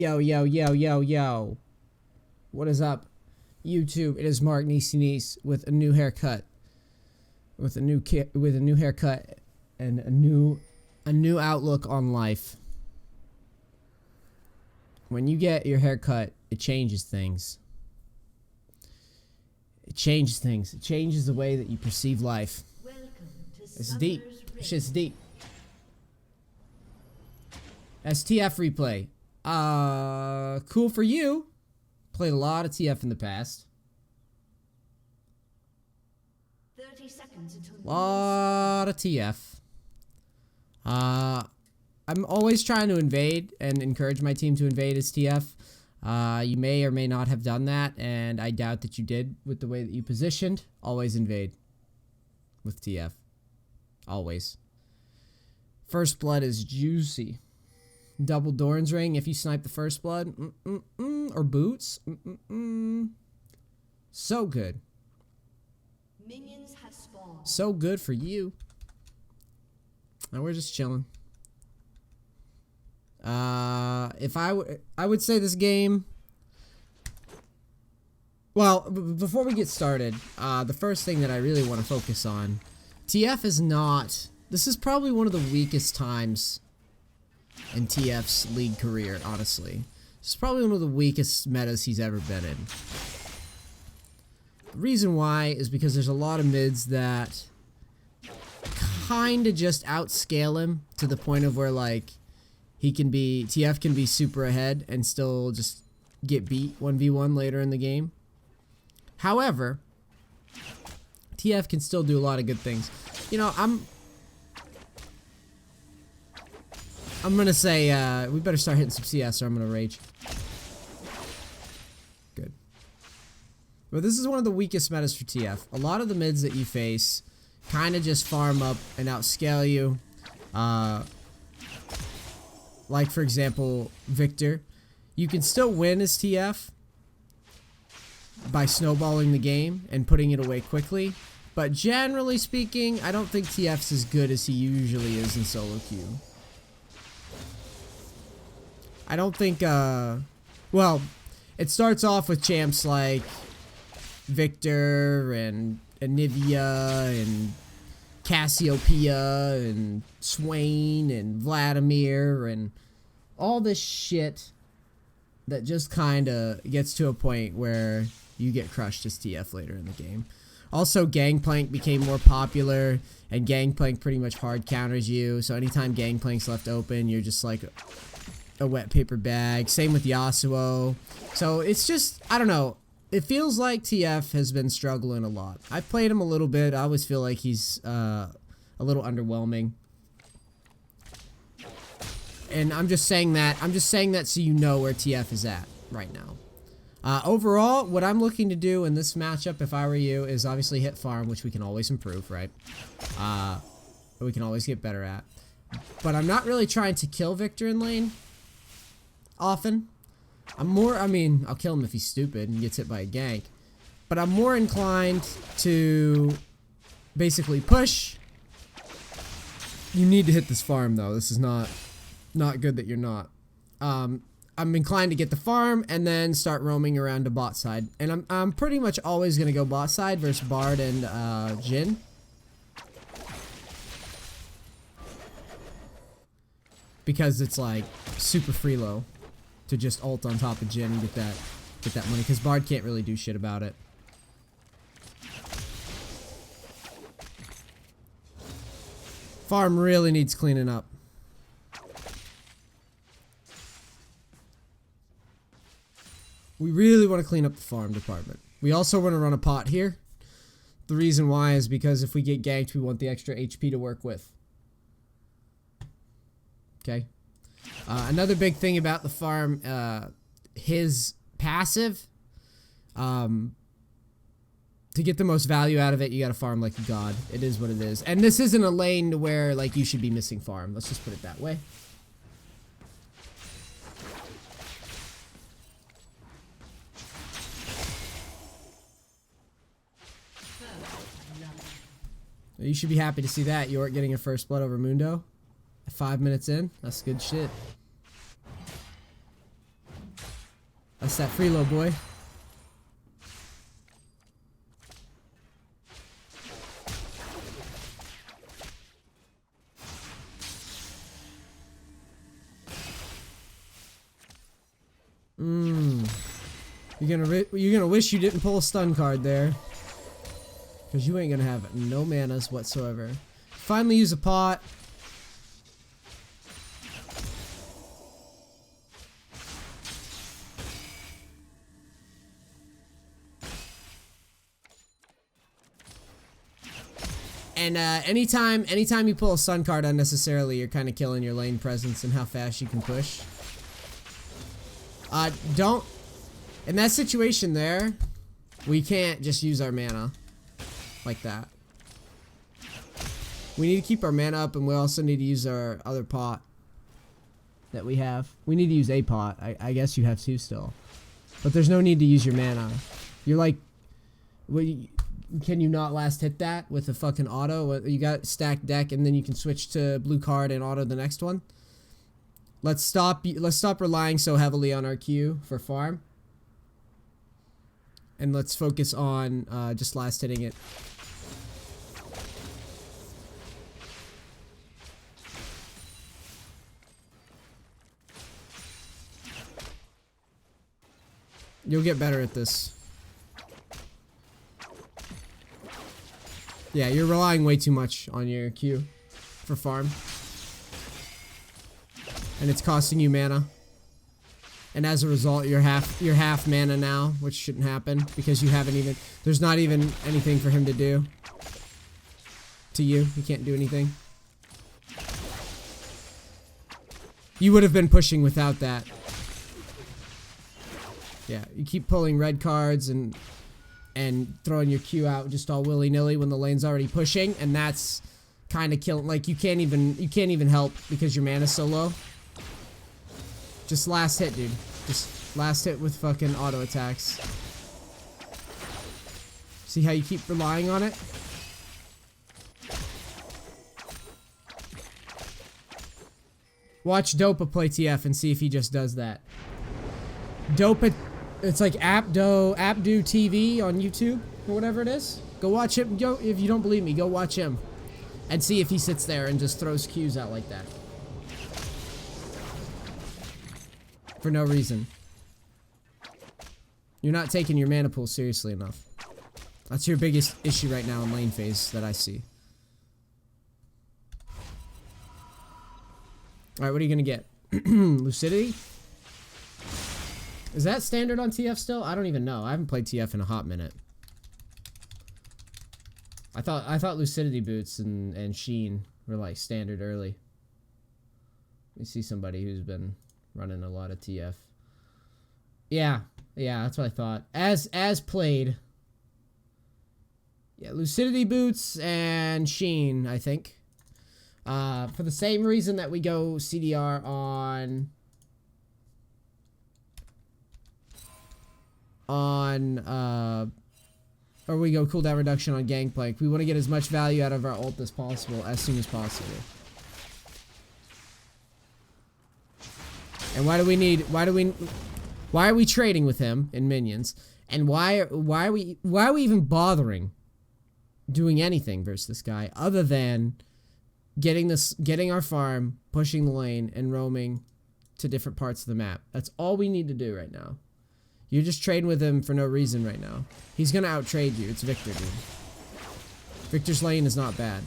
Yo, yo, yo, yo, yo. What is up, YouTube? It is Mark Nice with a new haircut. With a new haircut and a new outlook on life. When you get your haircut, it changes things. It changes things. It changes the way that you perceive life. It's deep. Shit's deep. STF replay. Cool for you. Played a lot of TF in the past. 30 seconds until Lot of TF. I'm always trying to invade and encourage my team to invade as TF. You may or may not have done that, and I doubt that you did with the way that you positioned. Always invade with TF. Always. First blood is juicy. Double Doran's ring if you snipe the first blood. Or boots. So good. minions have spawned. So good for you. Now we're just chilling. If I would say this game. Well, before we get started, the first thing that I really want to focus on, TF is not. This is probably one of the weakest times in TF's league career, honestly. This is probably one of the weakest metas he's ever been in. The reason why is because there's a lot of mids that kind of just outscale him to the point of where, like, TF can be super ahead and still just get beat 1v1 later in the game. However, TF can still do a lot of good things. You know, I'm gonna say, we better start hitting some CS or I'm gonna rage. Good. But this is one of the weakest metas for TF. A lot of the mids that you face kind of just farm up and outscale you. Like, for example, Viktor. You can still win as TF by snowballing the game and putting it away quickly. But generally speaking, I don't think TF's as good as he usually is in solo queue. I don't think, well, it starts off with champs like Viktor and Anivia and Cassiopeia and Swain and Vladimir and all this shit that just kind of gets to a point where you get crushed as TF later in the game. Also, Gangplank became more popular, and Gangplank pretty much hard counters you, so anytime Gangplank's left open, you're just like a wet paper bag. Same with Yasuo. So it's just, I don't know. It feels like TF has been struggling a lot. I've played him a little bit. I always feel like he's a little underwhelming. And I'm just saying that. I'm just saying that so you know where TF is at right now. Overall, what I'm looking to do in this matchup, if I were you, is obviously hit farm, which we can always improve, right? We can always get better at. But I'm not really trying to kill Viktor in lane often. I mean, I'll kill him if he's stupid and gets hit by a gank. But I'm more inclined to basically push. You need to hit this farm, though. This is not good that you're not. I'm inclined to get the farm and then start roaming around to bot side. And I'm pretty much always going to go bot side versus Bard and Jhin. Because it's like super free low to just ult on top of Jhin and get that money, because Bard can't really do shit about it. Farm really needs cleaning up. We really want to clean up the farm department. We also want to run a pot here. The reason why is because if we get ganked, we want the extra HP to work with. Okay. Another big thing about the farm, his passive, to get the most value out of it, you gotta farm like a god. It is what it is. And this isn't a lane where, like, you should be missing farm. Let's just put it that way. You should be happy to see that. You aren't getting a first blood over Mundo. 5 minutes in. That's good shit. That's that freelo, boy. You're gonna wish you didn't pull a stun card there, because you ain't gonna have no manas whatsoever. Finally use a pot. And anytime you pull a stun card unnecessarily, you're kind of killing your lane presence and how fast you can push. Don't. In that situation there, we can't just use our mana like that. We need to keep our mana up, and we also need to use our other pot that we have. We need to use a pot. I guess you have two still. But there's no need to use your mana. You're like... Can you not last hit that with a fucking auto? You got stacked deck, and then you can switch to blue card and auto the next one. Let's stop relying so heavily on our Q for farm. And let's focus on just last hitting it. You'll get better at this. Yeah, you're relying way too much on your Q for farm. And it's costing you mana. And as a result, you're half mana now, which shouldn't happen because you haven't even... There's not even anything for him to do. To you. He can't do anything. You would have been pushing without that. Yeah, you keep pulling red cards and throwing your Q out just all willy-nilly when the lane's already pushing, and that's kind of killing. Like, you can't even help because your mana's so low. Just last hit, dude. Just last hit with fucking auto attacks. See how you keep relying on it? Watch Dopa play TF and see if he just does that. Dopa, it's like Abdo TV on YouTube or whatever it is. Go watch him. Go, if you don't believe me, go watch him and see if he sits there and just throws Qs out like that. For no reason. You're not taking your mana pool seriously enough. That's your biggest issue right now in lane phase that I see. Alright, what are you gonna get? Lucidity? Is that standard on TF still? I don't even know. I haven't played TF in a hot minute. I thought Lucidity Boots and Sheen were like standard early. Let me see somebody who's been running a lot of TF. Yeah, that's what I thought. As played. Yeah, Lucidity Boots and Sheen, I think. For the same reason that we go CDR on or we go cooldown reduction on Gangplank. We want to get as much value out of our ult as possible as soon as possible. And why are we trading with him in minions? And why are we even bothering doing anything versus this guy other than getting our farm, pushing the lane, and roaming to different parts of the map? That's all we need to do right now. You're just trading with him for no reason right now. He's gonna out-trade you. It's Viktor, dude. Viktor's lane is not bad.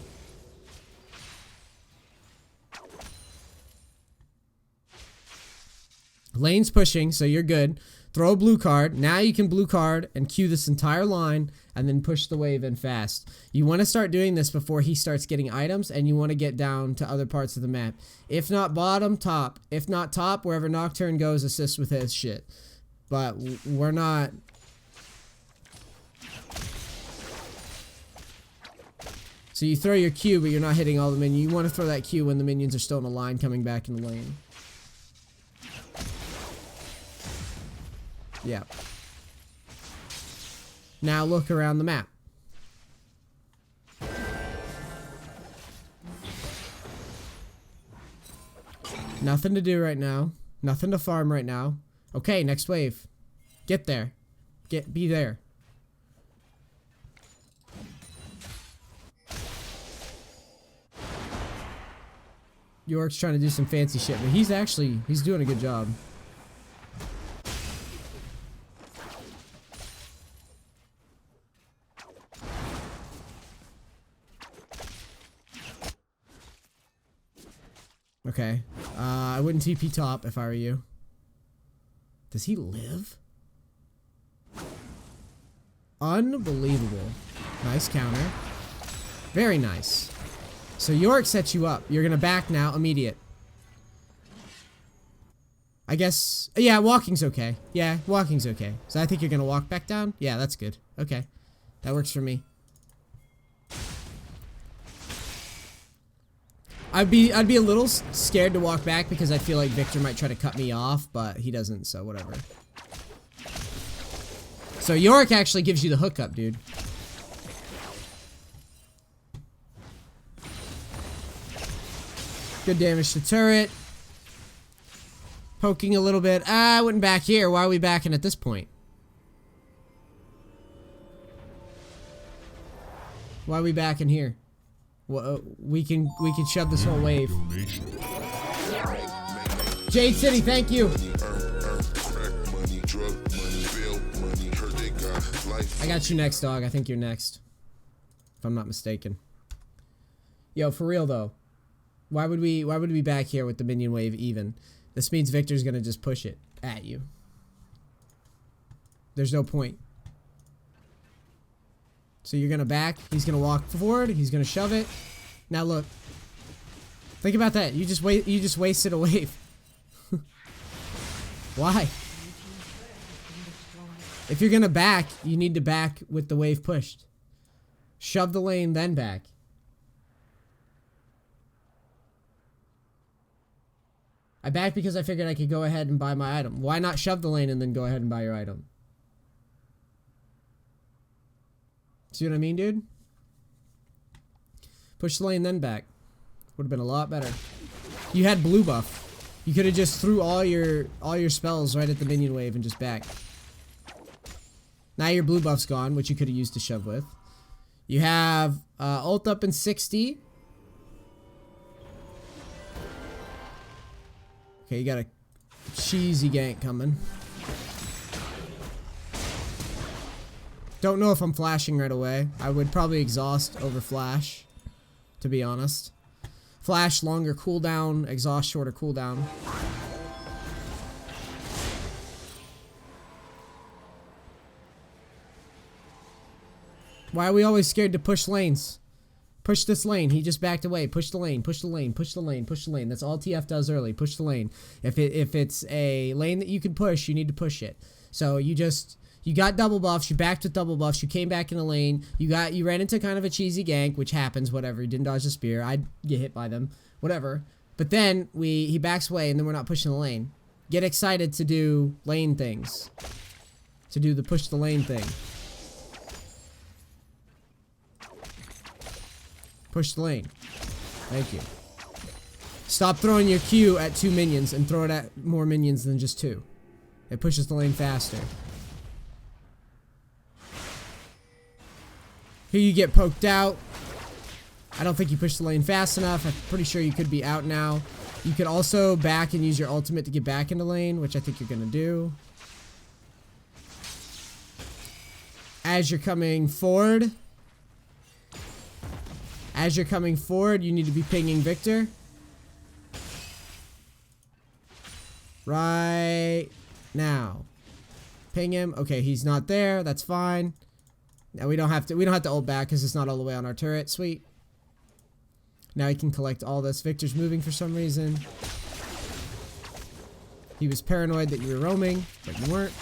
Lane's pushing, so you're good. Throw a blue card. Now you can blue card and queue this entire line and then push the wave in fast. You want to start doing this before he starts getting items, and you want to get down to other parts of the map. If not bottom, top. If not top, wherever Nocturne goes, assist with his shit. But we're not... So you throw your Q, but you're not hitting all the minions. You want to throw that Q when the minions are still in a line coming back in the lane. Yeah. Now look around the map. Nothing to do right now. Nothing to farm right now. Okay, next wave. Get there. Be there. York's trying to do some fancy shit, but he's doing a good job. Okay. I wouldn't TP top if I were you. Does he live? Unbelievable. Nice counter. Very nice. So York sets you up. You're gonna back now, immediate. I guess, yeah, walking's okay. Yeah, walking's okay. So I think you're gonna walk back down? Yeah, that's good. Okay. That works for me. I'd be a little scared to walk back because I feel like Viktor might try to cut me off, but he doesn't, so whatever. So York actually gives you the hookup, dude. Good damage to turret. Poking a little bit. I wouldn't back here. Why are we backing at this point? Why are we backing here? Well, we can shove this whole wave. Jade City, thank you. I got you next, dog. I think you're next, if I'm not mistaken. Yo, for real though, why would we back here with the minion wave even? This means Viktor's gonna just push it at you. There's no point. So you're gonna back, he's gonna walk forward, he's gonna shove it. Now look. Think about that. You just wasted a wave. Why? If you're gonna back, you need to back with the wave pushed. Shove the lane, then back. I backed because I figured I could go ahead and buy my item. Why not shove the lane and then go ahead and buy your item? See what I mean, dude? Push the lane, then back. Would have been a lot better. You had blue buff. You could have just threw all your spells right at the minion wave and just back. Now your blue buff's gone, which you could have used to shove with. You have ult up in 60. Okay, you got a cheesy gank coming. Don't know if I'm flashing right away. I would probably exhaust over flash, to be honest. Flash, longer cooldown. Exhaust, shorter cooldown. Why are we always scared to push lanes? Push this lane. He just backed away. Push the lane. Push the lane. Push the lane. Push the lane. That's all TF does early. Push the lane. If it's a lane that you can push, you need to push it. So you got double buffs. You backed with double buffs. You came back in the lane. You ran into kind of a cheesy gank, which happens. Whatever. You didn't dodge the spear. I'd get hit by them. Whatever. But then he backs away, and then we're not pushing the lane. Get excited to do lane things. To do the push the lane thing. Push the lane. Thank you. Stop throwing your Q at 2 minions and throw it at more minions than just 2. It pushes the lane faster. Here you get poked out. I don't think you pushed the lane fast enough. I'm pretty sure you could be out now. You could also back and use your ultimate to get back into lane, which I think you're going to do. As you're coming forward... As you're coming forward, you need to be pinging Viktor. Right now. Ping him. Okay, he's not there. That's fine. Now we don't have to ult back because it's not all the way on our turret. Sweet. Now he can collect all this. Viktor's moving for some reason. He was paranoid that you were roaming, but you weren't.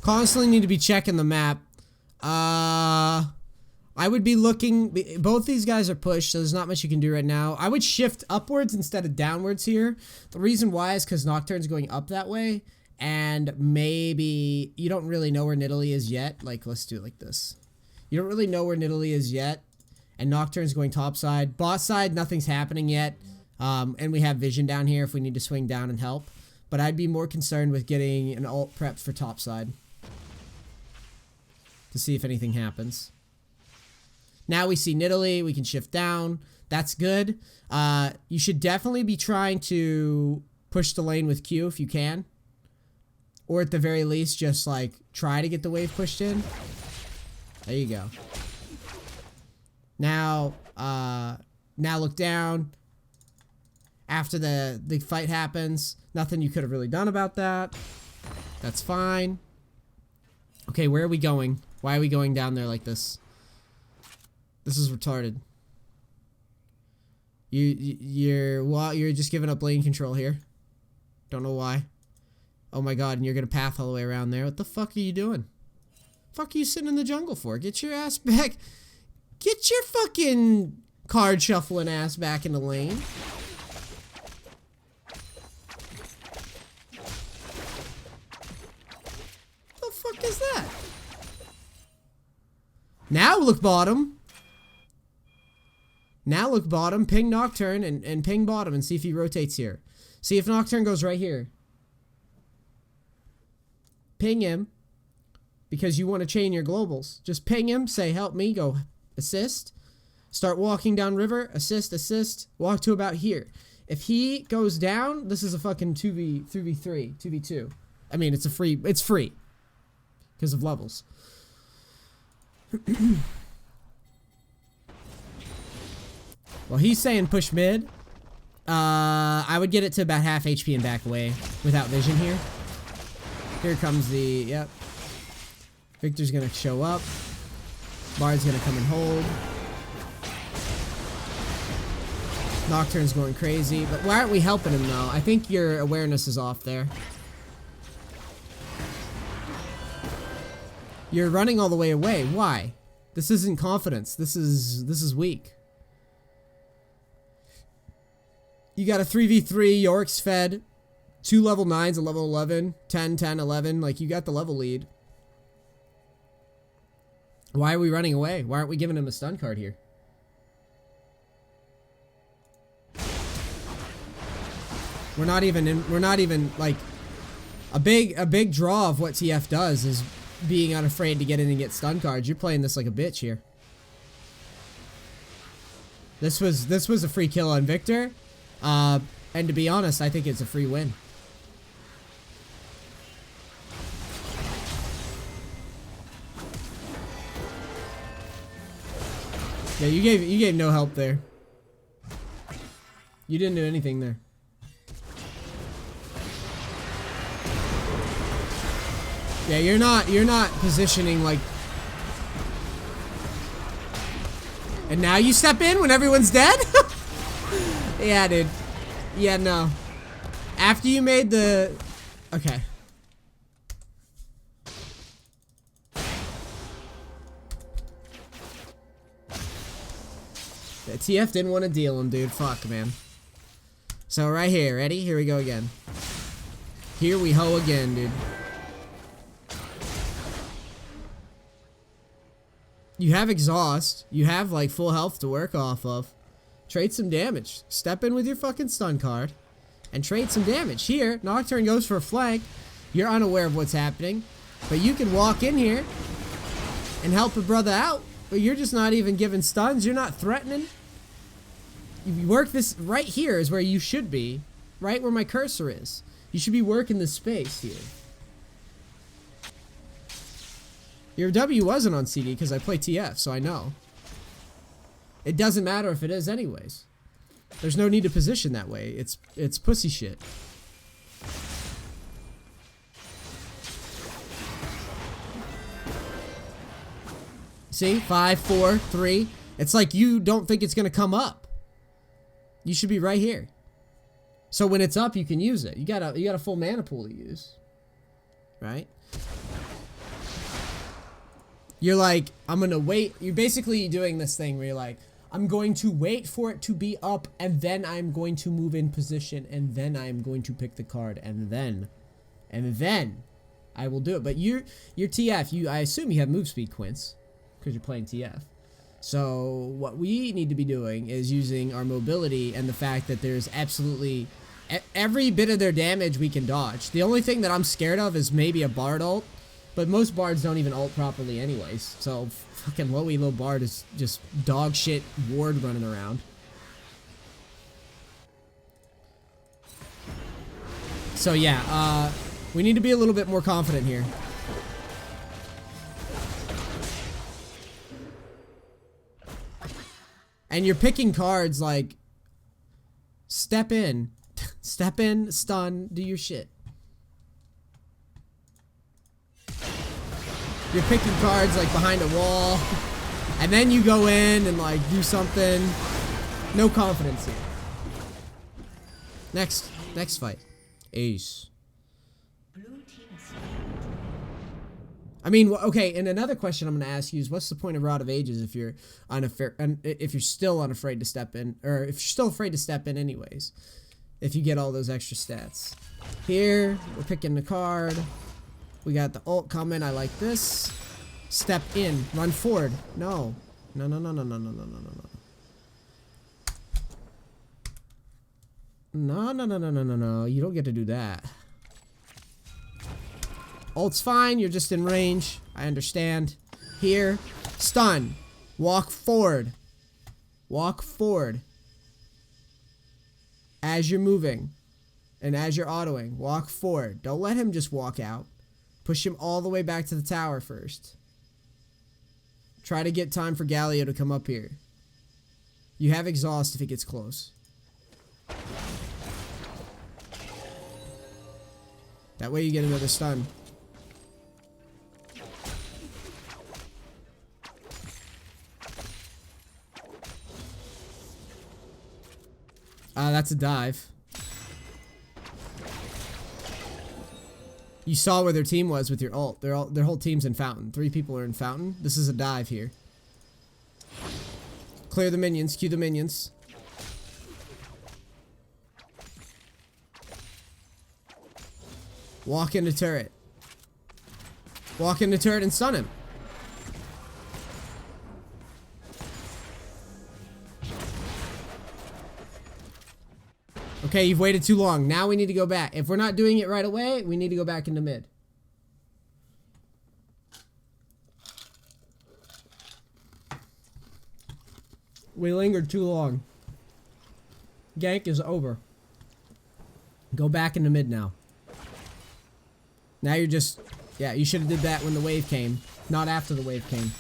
Constantly need to be checking the map. I would be looking... Both these guys are pushed, so there's not much you can do right now. I would shift upwards instead of downwards here. The reason why is because Nocturne's going up that way. And maybe... You don't really know where Nidalee is yet. Like, let's do it like this. You don't really know where Nidalee is yet. And Nocturne's going top side. Boss side, nothing's happening yet. And we have vision down here if we need to swing down and help. But I'd be more concerned with getting an ult prepped for top side. To see if anything happens. Now we see Nidalee. We can shift down. That's good. You should definitely be trying to push the lane with Q if you can. Or at the very least, just like try to get the wave pushed in. There you go. Now look down. After the fight happens, nothing you could have really done about that. That's fine. Okay, where are we going? Why are we going down there like this? This is retarded. You're just giving up lane control here. Don't know why. Oh my god, and you're gonna path all the way around there. What the fuck are you doing? Fuck are you sitting in the jungle for? Get your ass back. Get your fucking card shuffling ass back in the lane. The fuck is that? Now look bottom. Now look bottom, ping Nocturne, and ping bottom and see if he rotates here. See if Nocturne goes right here. Ping him. Because you want to chain your globals. Just ping him, say help me, go assist. Start walking down river, assist, assist. Walk to about here. If he goes down, this is a fucking 2v3, 2v2. I mean, it's free. Because of levels. Well, he's saying push mid. I would get it to about half HP and back away without vision here. Here comes the, yep. Viktor's gonna show up. Bard's gonna come and hold. Nocturne's going crazy, but why aren't we helping him though? I think your awareness is off there. You're running all the way away. Why? This isn't confidence. This is weak. You got a 3v3, York's fed, 2 level 9s, a level 11, 10, 10, 11. Like, you got the level lead. Why are we running away? Why aren't we giving him a stun card here? We're not even like a big draw of what TF does is being unafraid to get in and get stun cards. You're playing this like a bitch here. This was a free kill on Viktor. And to be honest, I think it's a free win. Yeah, you gave no help there. You didn't do anything there. Yeah, you're not positioning like. And now you step in when everyone's dead? Yeah, dude. Yeah, no. After you made the... Okay. The TF didn't want to deal him, dude. Fuck, man. So right here, ready? Here we go again. Here we ho again, dude. You have exhaust. You have, like, full health to work off of. Trade some damage. Step in with your fucking stun card. And trade some damage. Here, Nocturne goes for a flank. You're unaware of what's happening. But you can walk in here and help a brother out. But you're just not even giving stuns. You're not threatening. You work this right here is where you should be. Right where my cursor is. You should be working this space here. Your W wasn't on CD because I play TF, so I know. It doesn't matter if it is anyways. There's no need to position that way. It's pussy shit. See? 5, 4, 3. It's like you don't think it's gonna come up. You should be right here. So when it's up, you can use it. You got a full mana pool to use. Right? You're like, I'm gonna wait. You're basically doing this thing where you're like, I'm going to wait for it to be up, and then I'm going to move in position, and then I'm going to pick the card, and then I will do it. But you're TF. I assume you have move speed, Quince, because you're playing TF. So what we need to be doing is using our mobility and the fact that there's absolutely every bit of their damage we can dodge. The only thing that I'm scared of is maybe a Bard ult, but most Bards don't even ult properly anyways. So fucking low elo Bard is just dog shit ward running around. So yeah, we need to be a little bit more confident here. And you're picking cards like step in, stun, do your shit. You're picking cards like behind a wall, and then you go in and like do something. No confidence here. Next fight. Ace. I mean, okay, and another question I'm going to ask you is, what's the point of Rod of Ages if you're if you're still unafraid to step in, or if you're still afraid to step in anyways, if you get all those extra stats. Here, we're picking the card. We got the ult coming. I like this. Step in. Run forward. No. No. No. You don't get to do that. Ult's fine, you're just in range. I understand. Here, stun. Walk forward. Walk forward. As you're moving. And as you're autoing, walk forward. Don't let him just walk out. Push him all the way back to the tower first. Try to get time for Galio to come up here. You have exhaust if he gets close. That way you get another stun. That's a dive. You saw where their team was with your ult. Their whole team's in Fountain. 3 people are in Fountain. This is a dive here. Clear the minions. Cue the minions. Walk into turret. Walk into turret and stun him. Okay, you've waited too long. Now we need to go back. If we're not doing it right away, we need to go back into mid. We lingered too long. Gank is over. Go back into mid now. Now you're just... Yeah, you should have did that when the wave came, not after the wave came.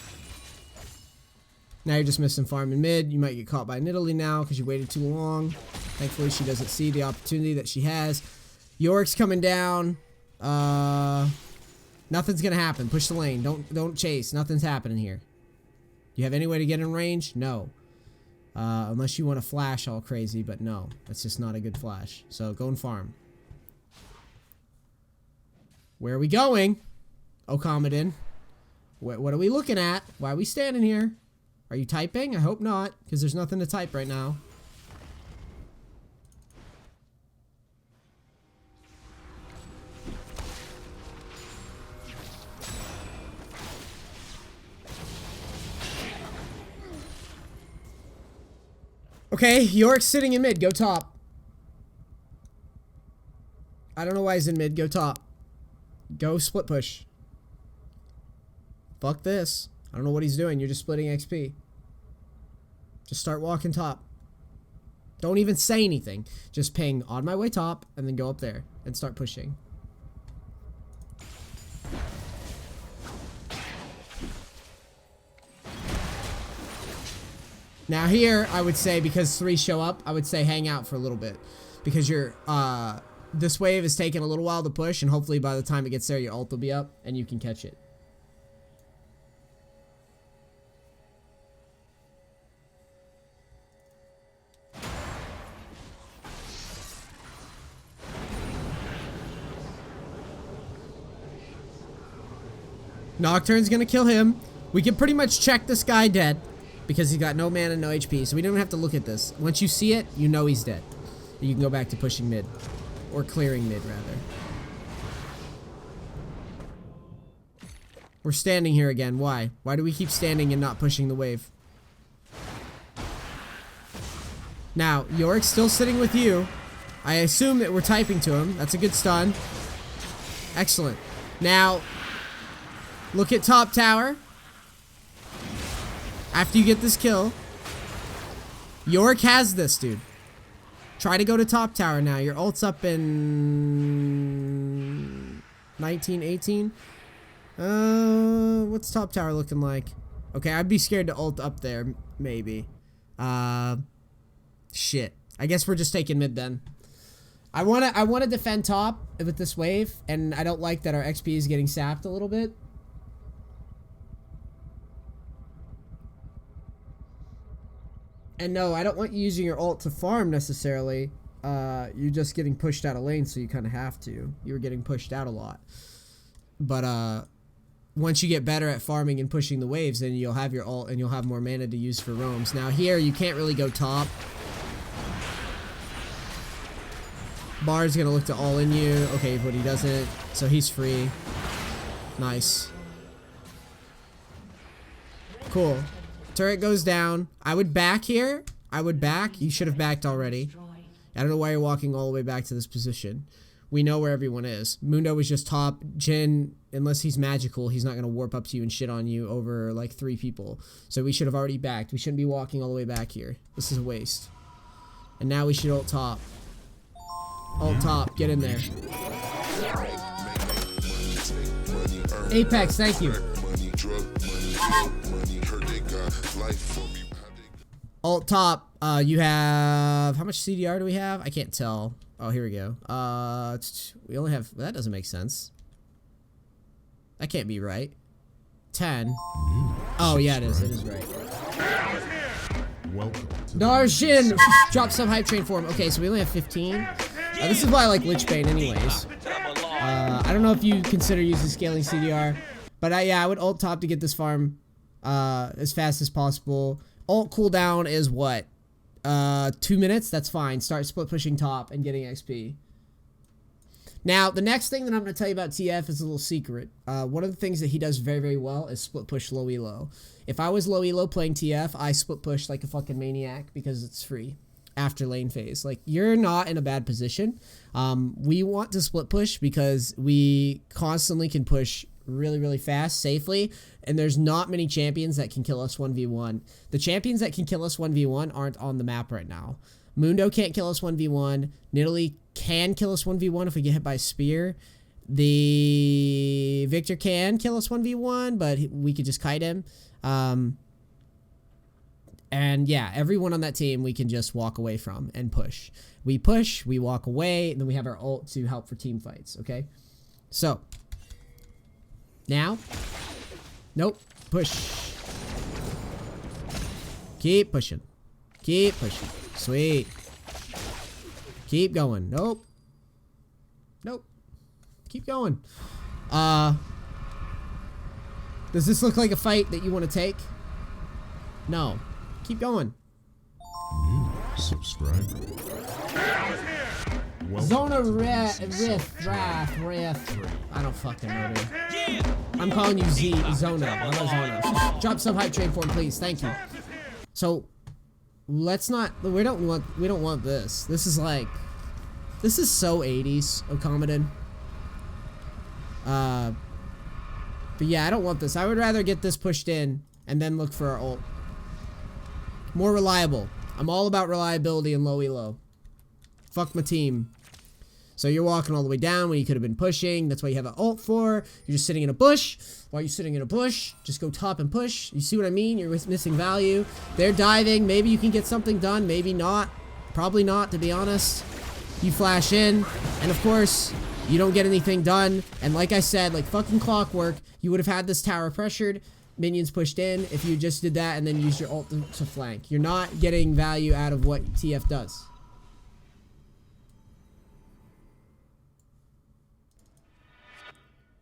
Now you're just missing farm in mid. You might get caught by Nidalee now because you waited too long. Thankfully, she doesn't see the opportunity that she has. Yorick's coming down. Nothing's gonna happen. Push the lane. Don't chase. Nothing's happening here. Do you have any way to get in range? No. Unless you want to flash all crazy, but no. That's just not a good flash. So go and farm. Where are we going? Okamidin. What are we looking at? Why are we standing here? Are you typing? I hope not, because there's nothing to type right now. Okay, Yorick's sitting in mid. Go top. I don't know why he's in mid. Go top. Go split push. Fuck this. I don't know what he's doing. You're just splitting XP. Just start walking top. Don't even say anything. Just ping on my way top and then go up there and start pushing. Now here, I would say, because 3 show up, I would say hang out for a little bit. Because you're, this wave is taking a little while to push, and hopefully by the time it gets there, your ult will be up, and you can catch it. Nocturne's gonna kill him. We can pretty much check this guy dead. Because he's got no mana, no HP, so we don't have to look at this. Once you see it, you know he's dead. You can go back to pushing mid. Or clearing mid, rather. We're standing here again. Why? Why do we keep standing and not pushing the wave? Now, Yorick's still sitting with you. I assume that we're typing to him. That's a good stun. Excellent. Now, look at top tower. After you get this kill, Yorick has this, dude. Try to go to top tower now. Your ult's up in 19, 18. What's top tower looking like? Okay, I'd be scared to ult up there, maybe. Shit. I guess we're just taking mid then. I wanna defend top with this wave, and I don't like that our XP is getting sapped a little bit. And no, I don't want you using your ult to farm necessarily. You're just getting pushed out of lane, so you kind of have to. You were getting pushed out a lot. But once you get better at farming and pushing the waves, then you'll have your ult and you'll have more mana to use for roams. Now here, you can't really go top. Bard's gonna look to all in you. Okay, but he doesn't, so he's free. Nice. Cool. Turret goes down. I would back here. I would back. You should have backed already. I don't know why you're walking all the way back to this position. We know where everyone is. Mundo was just top. Jin, unless he's magical, he's not going to warp up to you and shit on you over like 3 people. So we should have already backed. We shouldn't be walking all the way back here. This is a waste. And now we should ult top. Ult top. Get in there. Apex, thank you. Ult top, you have, how much CDR do we have? I can't tell. Oh, here we go. We only have, that doesn't make sense. That can't be right. 10. Oh, yeah, it is. It is right. Darshin! Drop some hype train for him. Okay, so we only have 15. This is why I like Lichbane anyways. I don't know if you consider using scaling CDR, but yeah, I would ult top to get this farm as fast as possible. Ult cooldown is what? 2 minutes? That's fine. Start split pushing top and getting XP. Now, the next thing that I'm going to tell you about TF is a little secret. One of the things that he does very, very well is split push low elo. If I was low elo playing TF, I split push like a fucking maniac because it's free after lane phase. Like, you're not in a bad position. We want to split push because we constantly can push really, really fast, safely, and there's not many champions that can kill us 1v1. The champions that can kill us 1v1 aren't on the map right now. Mundo can't kill us 1v1. Nidalee can kill us 1v1 if we get hit by a spear. The Viktor can kill us 1v1, but we could just kite him. And yeah, everyone on that team we can just walk away from and push. We push, we walk away, and then we have our ult to help for team fights, okay? So, now, nope, push. Keep pushing. Keep pushing. Sweet. Keep going. Nope. Nope. Keep going. Does this look like a fight that you want to take? No. Keep going. New subscriber. Zona Rift. I don't fucking know, dude. I'm calling you Zona. What about Zona? Drop some hype train for him, please. Thank you. So, let's not. We don't want this. This is like. This is so 80s, Okamiden. But yeah, I don't want this. I would rather get this pushed in and then look for our ult. More reliable. I'm all about reliability and low elo. Fuck my team. So you're walking all the way down when you could have been pushing. That's what you have an ult for. You're just sitting in a bush. While you're sitting in a bush, just go top and push. You see what I mean? You're missing value. They're diving. Maybe you can get something done. Maybe not. Probably not, to be honest. You flash in. And of course, you don't get anything done. And like I said, like fucking clockwork, you would have had this tower pressured. Minions pushed in. If you just did that and then used your ult to flank. You're not getting value out of what TF does.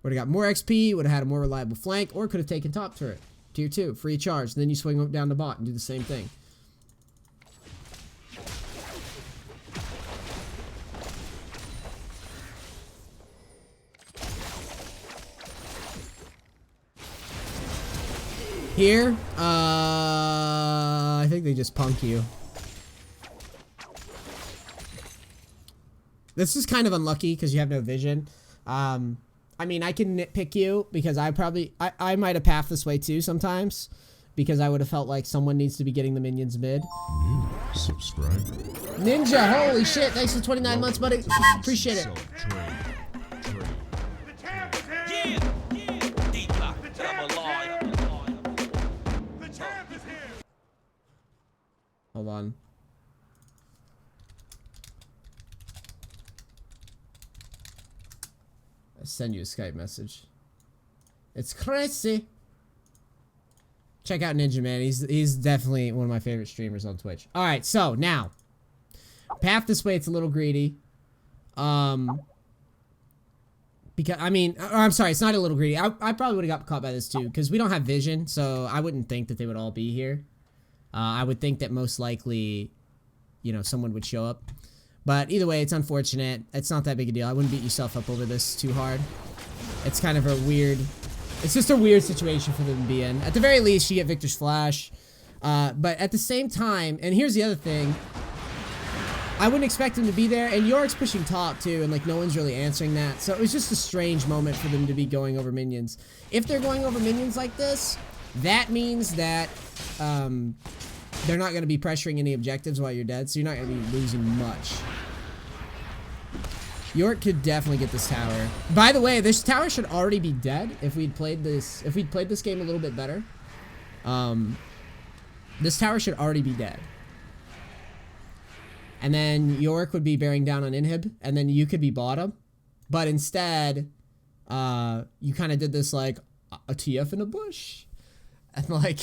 Would have got more XP, would have had a more reliable flank, or could have taken top turret. Tier 2, free charge. And then you swing down the bot and do the same thing. Here, I think they just punk you. This is kind of unlucky because you have no vision. I mean, I can nitpick you because I might have pathed this way too sometimes because I would have felt like someone needs to be getting the minions mid. New subscriber. Ninja, holy shit, thanks for 29 months, buddy. Appreciate it. Hold on. I send you a Skype message. It's crazy. Check out Ninja Man. He's definitely one of my favorite streamers on Twitch. All right, so now path this way. It's a little greedy. Because I mean, I'm sorry, it's not a little greedy. I probably would have got caught by this too because we don't have vision, so I wouldn't think that they would all be here. I would think that most likely, you know, someone would show up. But either way, it's unfortunate. It's not that big a deal. I wouldn't beat yourself up over this too hard. It's kind of a weird... It's just a weird situation for them to be in. At the very least, you get Viktor's flash. But at the same time, and here's the other thing. I wouldn't expect him to be there, and Yorick's pushing top too, and like no one's really answering that. So it was just a strange moment for them to be going over minions. If they're going over minions like this, that means that they're not going to be pressuring any objectives while you're dead, so you're not going to be losing much. York could definitely get this tower. By the way, this tower should already be dead if we'd played this. If we'd played this game a little bit better, this tower should already be dead. And then York would be bearing down on inhib, and then you could be bottom. But instead, you kind of did this like a TF in a bush, and like,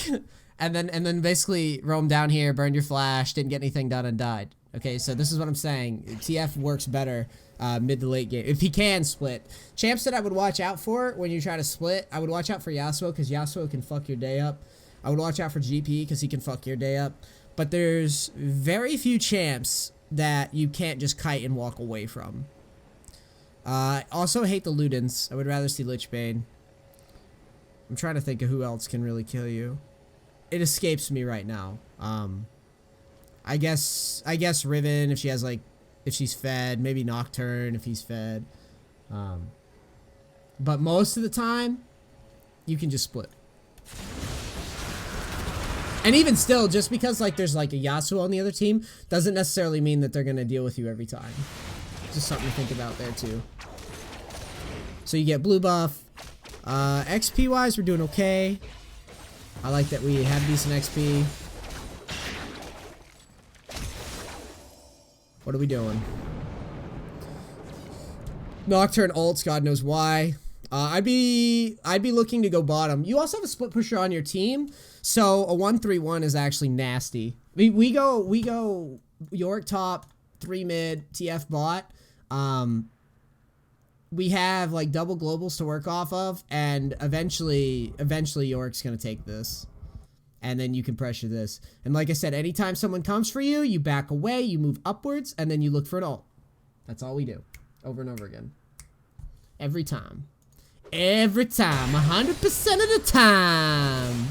and then basically roamed down here, burned your flash, didn't get anything done, and died. Okay, so this is what I'm saying. TF works better mid to late game if he can split. Champs that I would watch out for when you try to split, I would watch out for Yasuo because Yasuo can fuck your day up. I would watch out for GP because he can fuck your day up. But there's very few champs that you can't just kite and walk away from. Also hate the Ludens. I would rather see Lich Bane. I'm trying to think of who else can really kill you. It escapes me right now. I guess Riven if she has like, if she's fed, maybe Nocturne if he's fed. But most of the time, you can just split. And even still, just because like there's like a Yasuo on the other team, doesn't necessarily mean that they're gonna deal with you every time. Just something to think about there too. So you get blue buff. XP wise, we're doing okay. I like that we have decent XP. What are we doing? Nocturne ults, God knows why. I'd be looking to go bottom. You also have a split pusher on your team, so a 1-3-1 is actually nasty. We go York top, 3 mid, TF bot. We have like double globals to work off of, and eventually York's gonna take this. And then you can pressure this. And like I said, anytime someone comes for you, you back away, you move upwards, and then you look for an ult. That's all we do. Over and over again. Every time. Every time. 100% of the time.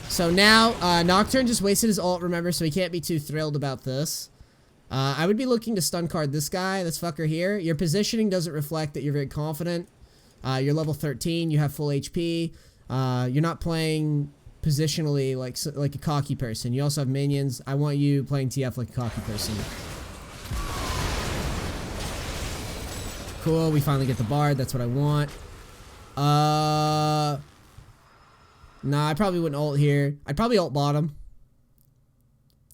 So now, Nocturne just wasted his ult, remember, so he can't be too thrilled about this. I would be looking to stun card this guy, this fucker here. Your positioning doesn't reflect that you're very confident. You're level 13, you have full HP. You're not playing positionally like a cocky person. You also have minions. I want you playing TF like a cocky person. Cool, we finally get the bard. That's what I want. Nah, I probably wouldn't ult here. I'd probably ult bottom.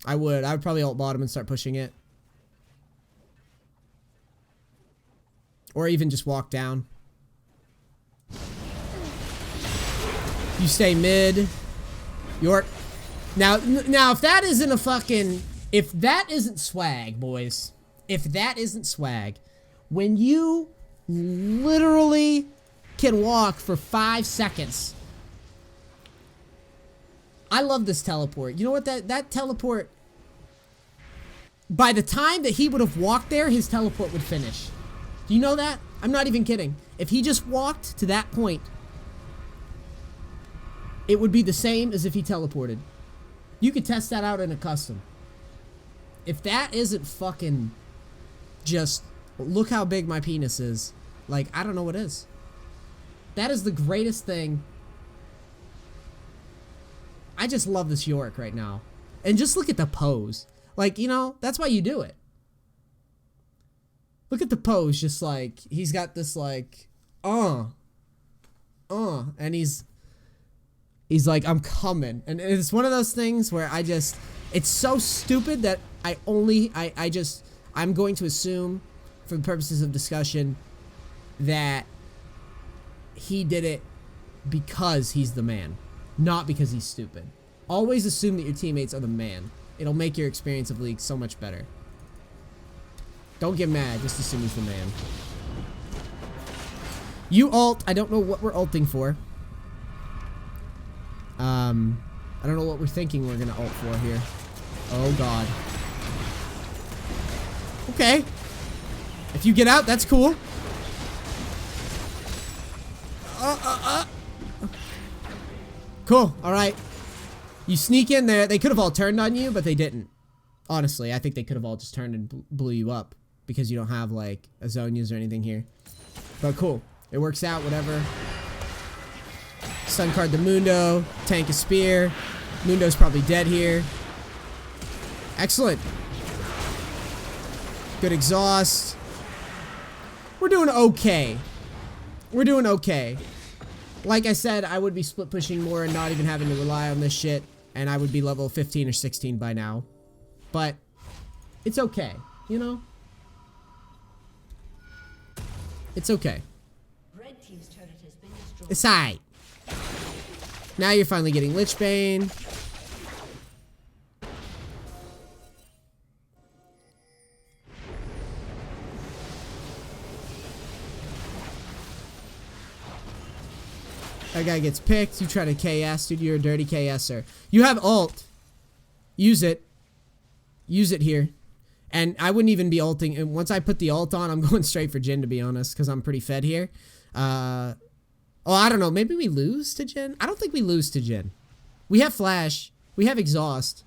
I would probably ult bottom and start pushing it. Or even just walk down. You stay mid. York. Now if that isn't a fucking... If that isn't swag, boys. If that isn't swag. When you literally can walk for 5 seconds. I love this teleport. You know what? That teleport... By the time that he would have walked there, his teleport would finish. Do you know that? I'm not even kidding. If he just walked to that point... It would be the same as if he teleported. You could test that out in a custom. If that isn't fucking just look how big my penis is. Like, I don't know what is. That is the greatest thing. I just love this Yorick right now. And just look at the pose. Like, you know, that's why you do it. Look at the pose, just like, he's got this like, and he's like, I'm coming. And it's one of those things where I just, it's so stupid that I'm going to assume, for the purposes of discussion, that he did it because he's the man, not because he's stupid. Always assume that your teammates are the man. It'll make your experience of League so much better. Don't get mad, just assume he's the man. You ult, I don't know what we're ulting for. I don't know what we're thinking we're gonna ult for here. Oh god. Okay. If you get out, that's cool. Cool, alright. You sneak in there. They could have all turned on you, but they didn't. Honestly, I think they could have all just turned and blew you up. Because you don't have, like, Azonias or anything here. But cool. It works out, whatever. Stun card the Mundo. Tank a spear. Mundo's probably dead here. Excellent. Good exhaust. We're doing okay. We're doing okay. Like I said, I would be split pushing more and not even having to rely on this shit. And I would be level 15 or 16 by now. But it's okay, you know? It's okay. Red team's turret has been destroyed. It's aight. Now you're finally getting Lichbane. That guy gets picked. You try to KS. Dude, you're a dirty KSer. You have ult. Use it. Use it here. And I wouldn't even be ulting. And once I put the ult on, I'm going straight for Jhin, to be honest, because I'm pretty fed here. Oh, I don't know. Maybe we lose to Jhin? I don't think we lose to Jhin. We have Flash. We have Exhaust.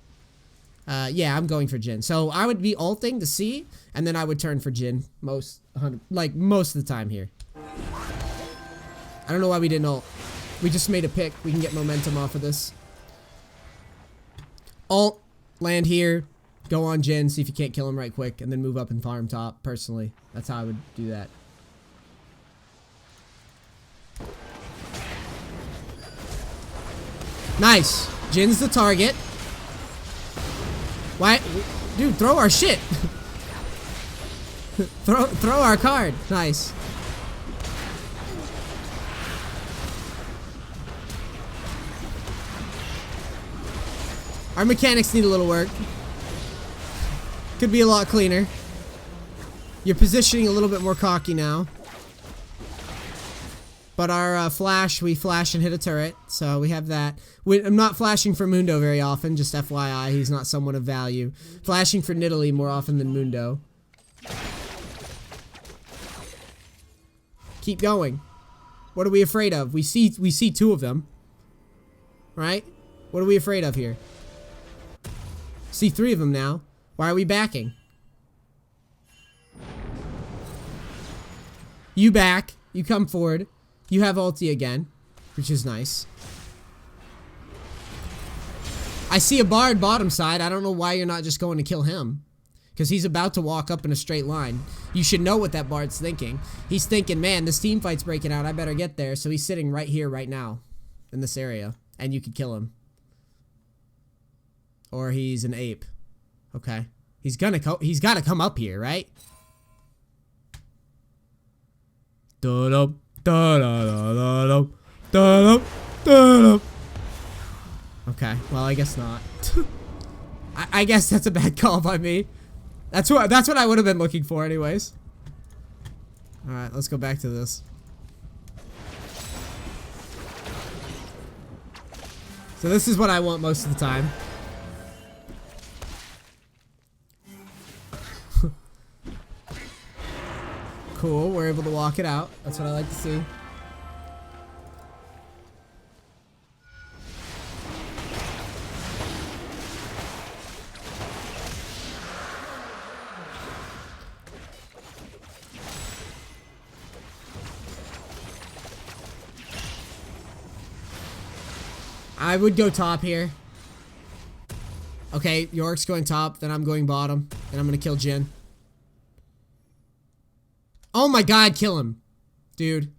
Yeah, I'm going for Jhin. So I would be ulting to see, and then I would turn for Jhin most of the time here. I don't know why we didn't ult. We just made a pick. We can get momentum off of this. Ult, land here. Go on Jhin, see if you can't kill him right quick, and then move up and farm top, personally. That's how I would do that. Nice. Jin's the target. Why? Dude, throw our shit. throw our card. Nice. Our mechanics need a little work. Could be a lot cleaner. You're positioning a little bit more cocky now. But our flash, we flash and hit a turret. So we have that. I'm not flashing for Mundo very often, just FYI. He's not someone of value. Flashing for Nidalee more often than Mundo. Keep going. What are we afraid of? We see two of them. Right? What are we afraid of here? See three of them now. Why are we backing? You back. You come forward. You have ulti again, which is nice. I see a Bard bottom side. I don't know why you're not just going to kill him. Because he's about to walk up in a straight line. You should know what that Bard's thinking. He's thinking, man, this team fight's breaking out. I better get there. So he's sitting right here, right now. In this area. And you could kill him. Or he's an ape. Okay. He's gotta come up here, right? Da-dum, da-da-da-da-dum, da-dum, da-dum. Okay, well, I guess not. I guess that's a bad call by me. That's what I would have been looking for anyways. Alright, let's go back to this. So this is what I want most of the time. Cool, we're able to walk it out. That's what I like to see. I would go top here. Okay, York's going top, then I'm going bottom. And I'm gonna kill Jin. Oh my god, kill him. Dude.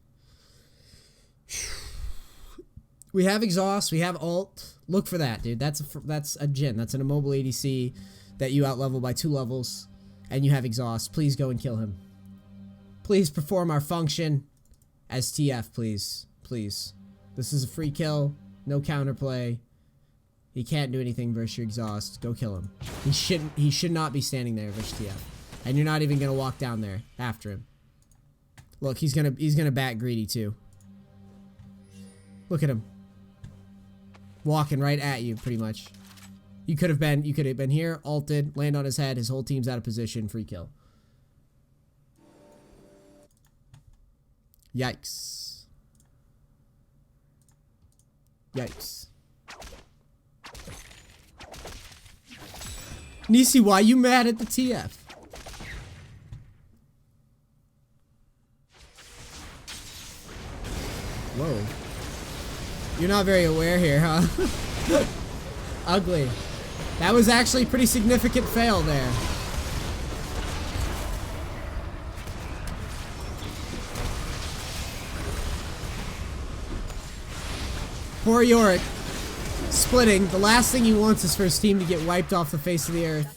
We have exhaust, we have ult. Look for that, dude. That's a Jin. That's an immobile ADC that you outlevel by 2 levels. And you have exhaust. Please go and kill him. Please perform our function as TF, please. Please. This is a free kill. No counterplay. He can't do anything versus your exhaust. Go kill him. He should not be standing there versus TF. And you're not even gonna walk down there after him. Look, he's gonna bat greedy too. Look at him. Walking right at you, pretty much. You could have been here, ulted, land on his head, his whole team's out of position, free kill. Yikes. Yikes. Nisi, why you mad at the TF? Whoa. You're not very aware here, huh? Ugly. That was actually a pretty significant fail there. Poor Yorick. Splitting. The last thing he wants is for his team to get wiped off the face of the earth.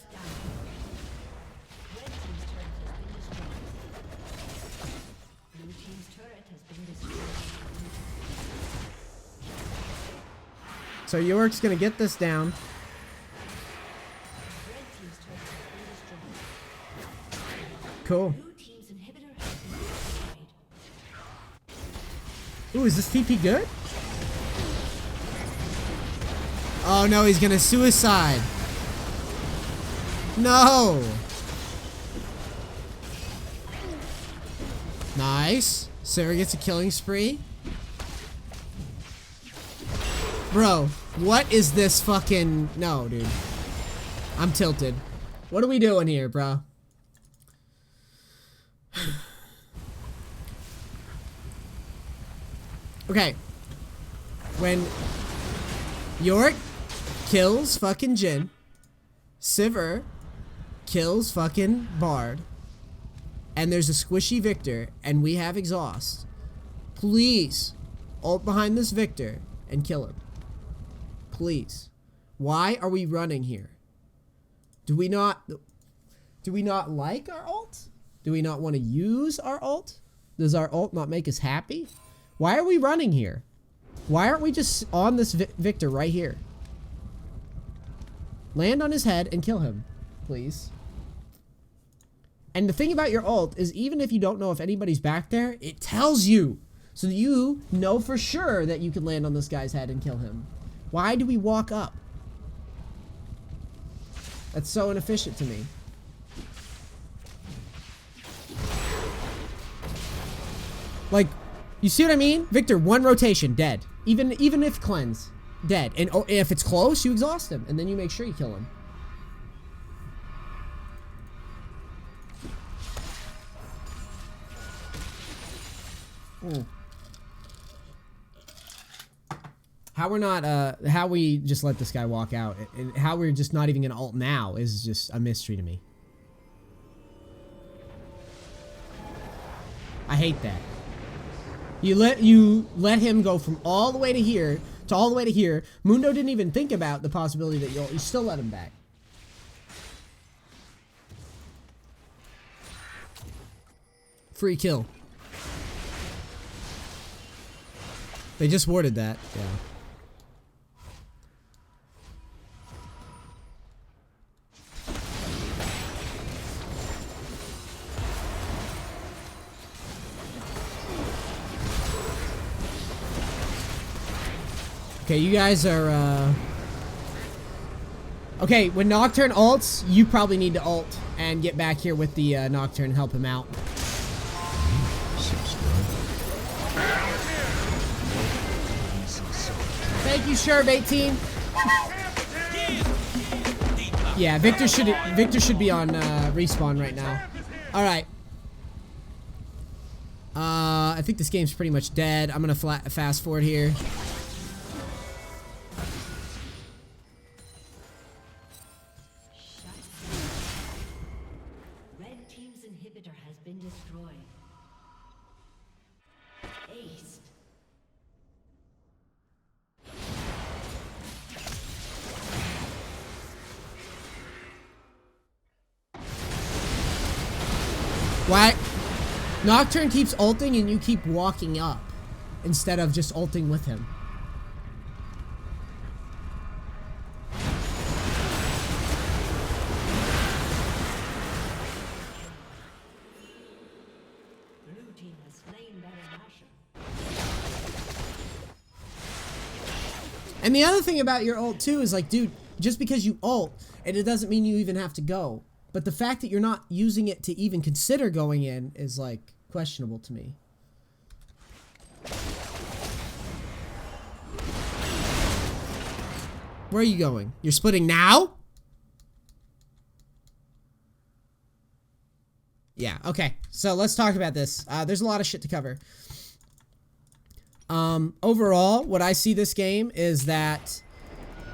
So Yorick's gonna get this down. Cool. Ooh, is this TP good? Oh no, he's gonna suicide. No. Nice. Sarah gets a killing spree. Bro, what is this fucking... No, dude. I'm tilted. What are we doing here, bro? Okay. When Yorick kills fucking Jin, Sivir kills fucking Bard, and there's a squishy Viktor, and we have exhaust, please ult behind this Viktor and kill him. Please. Why are we running here? Do we not like our ult? Do we not want to use our ult? Does our ult not make us happy? Why are we running here? Why aren't we just on this Viktor right here? Land on his head and kill him, please. And the thing about your ult is even if you don't know if anybody's back there, it tells you. So that you know for sure that you can land on this guy's head and kill him. Why do we walk up? That's so inefficient to me. Like, you see what I mean? Viktor, 1 rotation, dead. Even if cleanse, dead. And if it's close, you exhaust him. And then you make sure you kill him. How we're not, how we just let this guy walk out, and how we're just not even gonna ult now is just a mystery to me. I hate that. You let him go from all the way to here to all the way to here. Mundo didn't even think about the possibility that you still let him back. Free kill. They just warded that, yeah. Okay, you guys are, okay, when Nocturne ults, you probably need to ult and get back here with the Nocturne and help him out. Thank you, Sherb18. Yeah, Viktor should be on respawn right now. All right. I think this game's pretty much dead. I'm gonna fast forward here. inhibitor has been destroyed. Ace. Why? Nocturne keeps ulting and you keep walking up instead of just ulting with him. Blue team has slain Baron Nashor. And the other thing about your ult too is like, dude, just because you ult, and it doesn't mean you even have to go. But the fact that you're not using it to even consider going in is like questionable to me. Where are you going? You're splitting now? Yeah, okay. So let's talk about this. There's a lot of shit to cover. Overall, what I see this game is that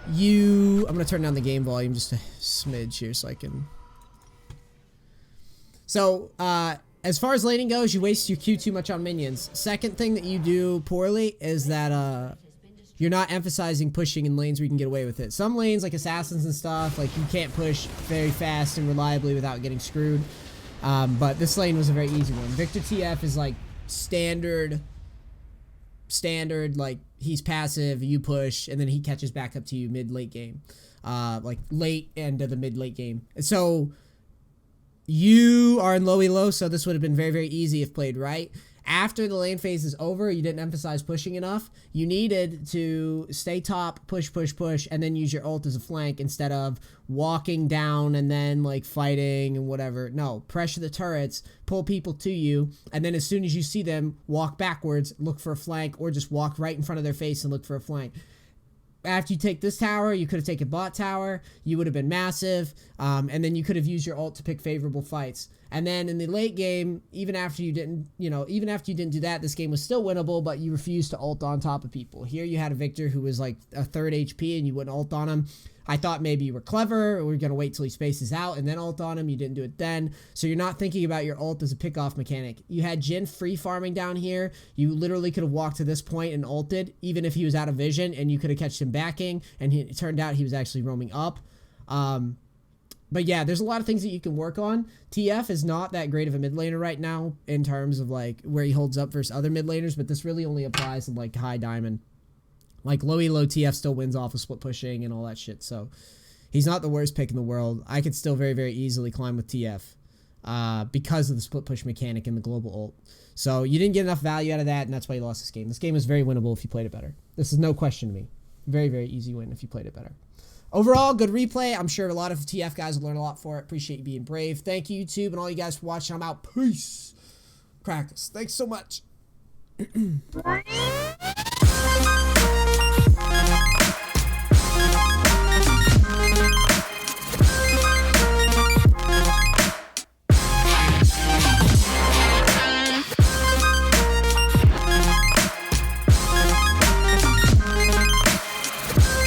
I'm going to turn down the game volume just a smidge here so I can... So, as far as laning goes, you waste your Q too much on minions. Second thing that you do poorly is that, you're not emphasizing pushing in lanes where you can get away with it. Some lanes, like assassins and stuff, like you can't push very fast and reliably without getting screwed. But this lane was a very easy one. Viktor TF is like standard, like he's passive, you push, and then he catches back up to you mid-late game. Like late end of the mid-late game. So... you are in low elo, so this would have been very, very easy if played right. After the lane phase is over, you didn't emphasize pushing enough. You needed to stay top, push, push, push, and then use your ult as a flank instead of walking down and then like fighting and whatever. No, pressure the turrets, pull people to you, and then as soon as you see them, walk backwards, look for a flank, or just walk right in front of their face and look for a flank. After you take this tower, you could have taken bot tower. You would have been massive. And then you could have used your ult to pick favorable fights. And then in the late game, even after you didn't do that, this game was still winnable, but you refused to ult on top of people. Here you had a Viktor who was like a third HP and you wouldn't ult on him. I thought maybe you were clever, or we're going to wait till he spaces out and then ult on him. You didn't do it then. So you're not thinking about your ult as a pick-off mechanic. You had Jhin free farming down here. You literally could have walked to this point and ulted, even if he was out of vision, and you could have catched him backing, and it turned out he was actually roaming up. But yeah, there's a lot of things that you can work on. TF is not that great of a mid laner right now in terms of like where he holds up versus other mid laners, but this really only applies to like high diamond. Like low elo TF still wins off of split pushing and all that shit. So he's not the worst pick in the world. I could still very, very easily climb with TF because of the split push mechanic and the global ult. So you didn't get enough value out of that, and that's why you lost this game. This game was very winnable if you played it better. This is no question to me. Very, very easy win if you played it better. Overall, good replay. I'm sure a lot of TF guys will learn a lot for it. Appreciate you being brave. Thank you, YouTube, and all you guys for watching. I'm out. Peace. Crackers. Thanks so much.